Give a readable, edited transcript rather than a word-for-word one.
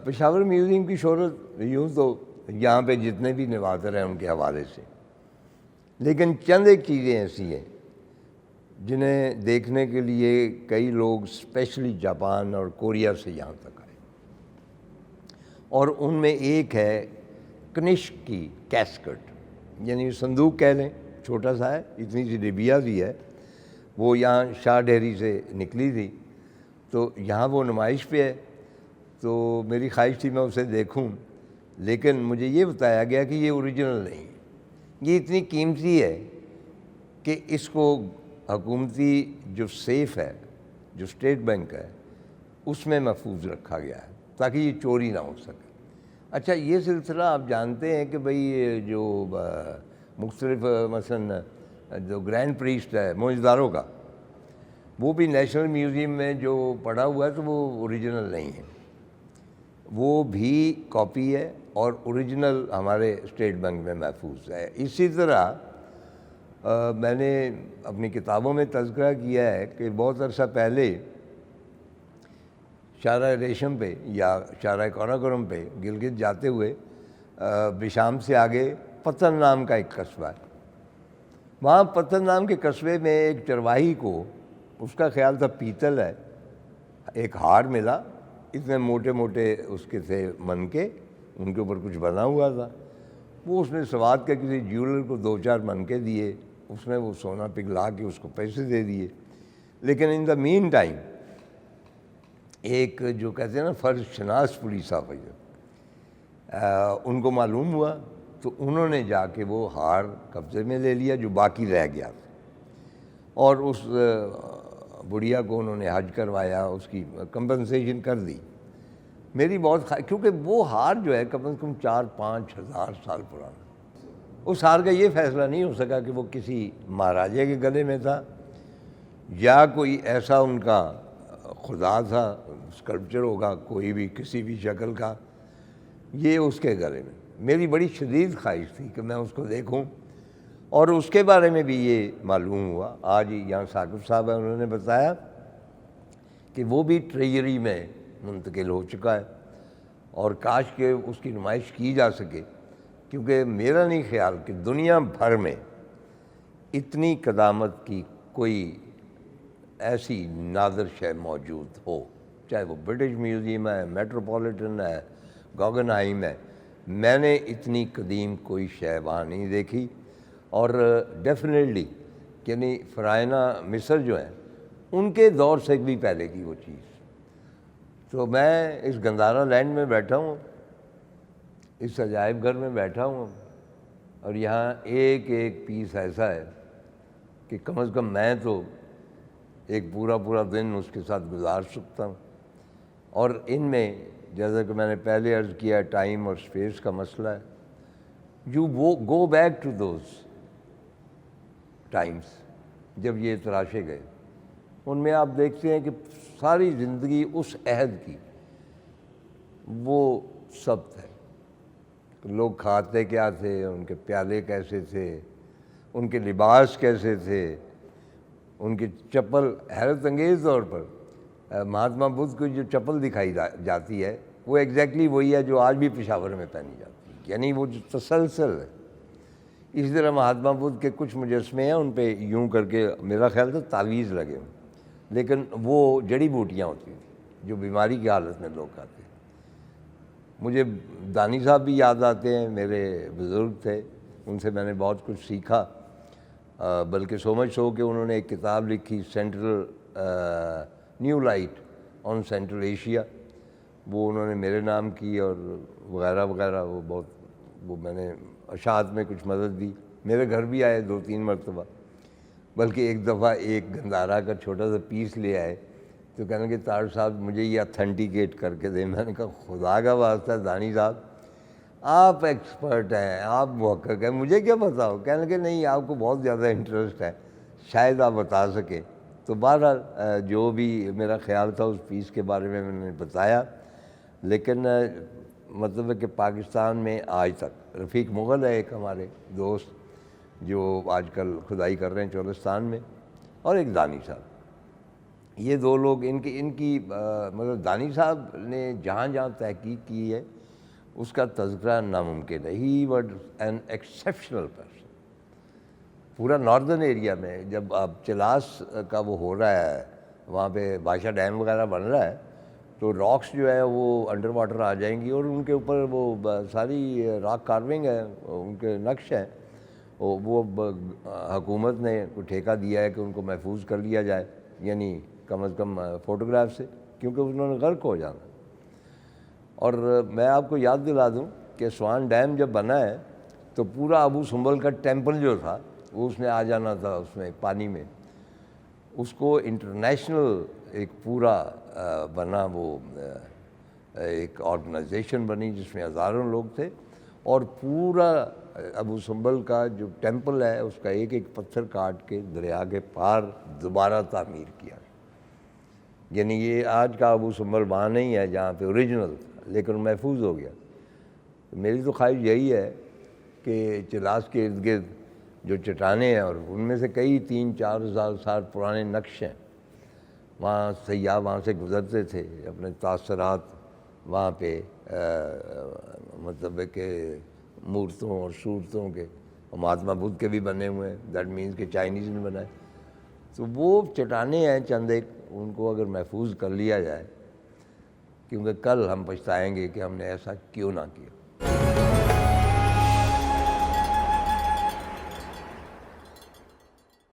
Peshawar museum کی شہرت یوں تو یہاں پہ جتنے بھی نوادر ہیں ان کے حوالے سے، لیکن چند ایک چیزیں ایسی ہیں جنہیں دیکھنے کے لیے کئی لوگ اسپیشلی جاپان اور کوریا سے یہاں تک آئے، اور ان میں ایک ہے کنشک کی کیسکٹ، یعنی صندوق کہہ لیں، چھوٹا سا ہے، اتنی سی ڈبیا سی ہے، وہ یہاں شاہ ڈہری سے نکلی تھی، تو یہاں وہ نمائش پہ ہے، تو میری خواہش تھی میں اسے دیکھوں، لیکن مجھے یہ بتایا گیا کہ یہ اوریجنل نہیں، یہ اتنی قیمتی ہے کہ اس کو حکومتی جو سیف ہے، جو اسٹیٹ بینک ہے، اس میں محفوظ رکھا گیا ہے تاکہ یہ چوری نہ ہو سکے۔ اچھا، یہ سلسلہ آپ جانتے ہیں کہ بھئی جو مختلف مثلا جو گرینڈ پریسٹ ہے موہنجودارو کا، وہ بھی نیشنل میوزیم میں جو پڑا ہوا ہے تو وہ اوریجنل نہیں ہے، وہ بھی کاپی ہے اور اوریجنل ہمارے اسٹیٹ بینک میں محفوظ ہے۔ اسی طرح میں نے اپنی کتابوں میں تذکرہ کیا ہے کہ بہت عرصہ پہلے شاہراہ ریشم پہ یا شاہراہ قراقرم پہ گلگت جاتے ہوئے بشام سے آگے پتن نام کا ایک قصبہ ہے، وہاں پتن نام کے قصبے میں ایک چرواہی کو، اس کا خیال تھا پیتل ہے، ایک ہار ملا، اتنے موٹے موٹے اس کے تھے من کے، ان کے اوپر کچھ بنا ہوا تھا، وہ اس نے سوات کے کسی جیولر کو 2-4 من کے دیے، اس نے وہ سونا پگھلا کے اس کو پیسے دے دیے، لیکن ان دا مین ٹائم ایک جو کہتے ہیں نا فرض شناس پولیس آفیسر، ان کو معلوم ہوا تو انہوں نے جا کے وہ ہار قبضے میں لے لیا جو باقی رہ گیا تھا، اور اس بڑھیا کو انہوں نے حج کروایا، اس کی کمپنسیشن کر دی۔ میری بہت کیونکہ وہ ہار جو ہے کم از کم 4-5 ہزار سال پرانا، اس ہار کا یہ فیصلہ نہیں ہو سکا کہ وہ کسی مہاراجے کے گلے میں تھا یا کوئی ایسا ان کا خدا تھا، اسکلپچر ہوگا کوئی بھی کسی بھی شکل کا، یہ اس کے گلے میں۔ میری بڑی شدید خواہش تھی کہ میں اس کو دیکھوں، اور اس کے بارے میں بھی یہ معلوم ہوا، آج یہاں ثاقب صاحب ہیں، انہوں نے بتایا کہ وہ بھی ٹریجری میں منتقل ہو چکا ہے، اور کاش کہ اس کی نمائش کی جا سکے، کیونکہ میرا نہیں خیال کہ دنیا بھر میں اتنی قدامت کی کوئی ایسی نادر شے موجود ہو، چاہے وہ برٹش میوزیم ہے، میٹروپولیٹن ہے، گوگن ہائم ہے، میں نے اتنی قدیم کوئی شے وہاں نہیں دیکھی، اور ڈیفینیٹلی یعنی فرعونہ مصر جو ہیں ان کے دور سے بھی پہلے کی وہ چیز۔ تو میں اس گندھارا لینڈ میں بیٹھا ہوں، اس عجائب گھر میں بیٹھا ہوں، اور یہاں ایک ایک پیس ایسا ہے کہ کم از کم میں تو ایک پورا دن اس کے ساتھ گزار سکتا ہوں، اور ان میں جیسا کہ میں نے پہلے عرض کیا ٹائم اور اسپیس کا مسئلہ ہے، you go back to those times جب یہ تراشے گئے، ان میں آپ دیکھتے ہیں کہ ساری زندگی اس عہد کی وہ ثبت ہے، لوگ کھاتے کیا تھے، ان کے پیالے کیسے تھے، ان کے لباس کیسے تھے، ان کی چپل، حیرت انگیز طور پر مہاتما بدھ کو جو چپل دکھائی جاتی ہے وہ ایگزیکٹلی وہی ہے جو آج بھی پشاور میں پہنی جاتی ہے، یعنی وہ جو تسلسل ہے۔ اسی طرح مہاتما بدھ کے کچھ مجسمے ہیں، ان پہ یوں کر کے میرا خیال تھا تعویذ لگے ہوں، لیکن وہ جڑی بوٹیاں ہوتی تھیں جو بیماری کی حالت میں لوگ کھاتے ہیں۔ مجھے دانی صاحب بھی یاد آتے ہیں، میرے بزرگ تھے، ان سے میں نے بہت کچھ سیکھا، بلکہ سو مچ سو کہ انہوں نے ایک کتاب لکھی central new light on central Asia, وہ انہوں نے میرے نام کی، اور وغیرہ وغیرہ، وہ بہت وہ میں نے اشاعت میں کچھ مدد دی، میرے گھر بھی آئے 2-3 مرتبہ، بلکہ ایک دفعہ ایک گندھارا کا چھوٹا سا پیس لے آئے، تو کہنے کہ طاہر صاحب مجھے یہ اتھینٹیکیٹ کر کے دیں۔ میں نے کہا خدا کا واسطہ دانی صاحب آپ ایکسپرٹ ہیں، آپ محقق ہیں، مجھے کیا پتہ ہو؟ کہنے کہ نہیں آپ کو بہت زیادہ انٹرسٹ ہے، شاید آپ بتا سکیں۔ تو بہرحال جو بھی میرا خیال تھا اس پیس کے بارے میں نے بتایا، لیکن مطلب ہے کہ پاکستان میں آج تک رفیق مغل ہے ایک ہمارے دوست جو آج کل کھدائی کر رہے ہیں چولستان میں، اور ایک دانی صاحب، یہ دو لوگ ان کی مطلب دانی صاحب نے جہاں جہاں تحقیق کی ہے اس کا تذکرہ ناممکن ہے. He was an exceptional person. پورا ناردرن ایریا میں جب اب چلاس کا وہ ہو رہا ہے, وہاں پہ بادشاہ ڈیم وغیرہ بن رہا ہے, تو راکس جو ہے وہ انڈر واٹر آ جائیں گی اور ان کے اوپر وہ ساری راک کارونگ ہے, ان کے نقش ہیں, وہ حکومت نے کوئی ٹھیکہ دیا ہے کہ ان کو محفوظ کر لیا جائے, یعنی کم از کم فوٹوگراف سے, کیونکہ انہوں نے غرق ہو جانا. اور میں آپ کو یاد دلا دوں کہ سوان ڈیم جب بنا ہے تو پورا ابو سمبل کا ٹیمپل جو تھا وہ اس نے آ جانا تھا اس میں پانی میں. اس کو انٹرنیشنل ایک پورا بنا, وہ ایک آرگنائزیشن بنی جس میں ہزاروں لوگ تھے, اور پورا ابو سمبل کا جو ٹیمپل ہے اس کا ایک ایک پتھر کاٹ کے دریا کے پار دوبارہ تعمیر کیا. یعنی یہ آج کا ابو سمبل وہاں نہیں ہے جہاں پہ اوریجنل تھا, لیکن محفوظ ہو گیا. میری تو خواہش یہی ہے کہ چلاس کے ارد گرد جو چٹانیں ہیں, اور ان میں سے کئی 3-4 ہزار سال پرانے نقش ہیں, وہاں سیاح وہاں سے گزرتے تھے, اپنے تاثرات وہاں پہ مطلب ہے کہ مورتوں اور صورتوں کے, مہاتما بدھ کے بھی بنے ہوئے ہیں, دیٹ مینس کہ چائنیز نے بنائے. تو وہ چٹانیں ہیں چند ایک, ان کو اگر محفوظ کر لیا جائے, کیونکہ کل ہم پچھتائیں گے کہ ہم نے ایسا کیوں نہ کیا.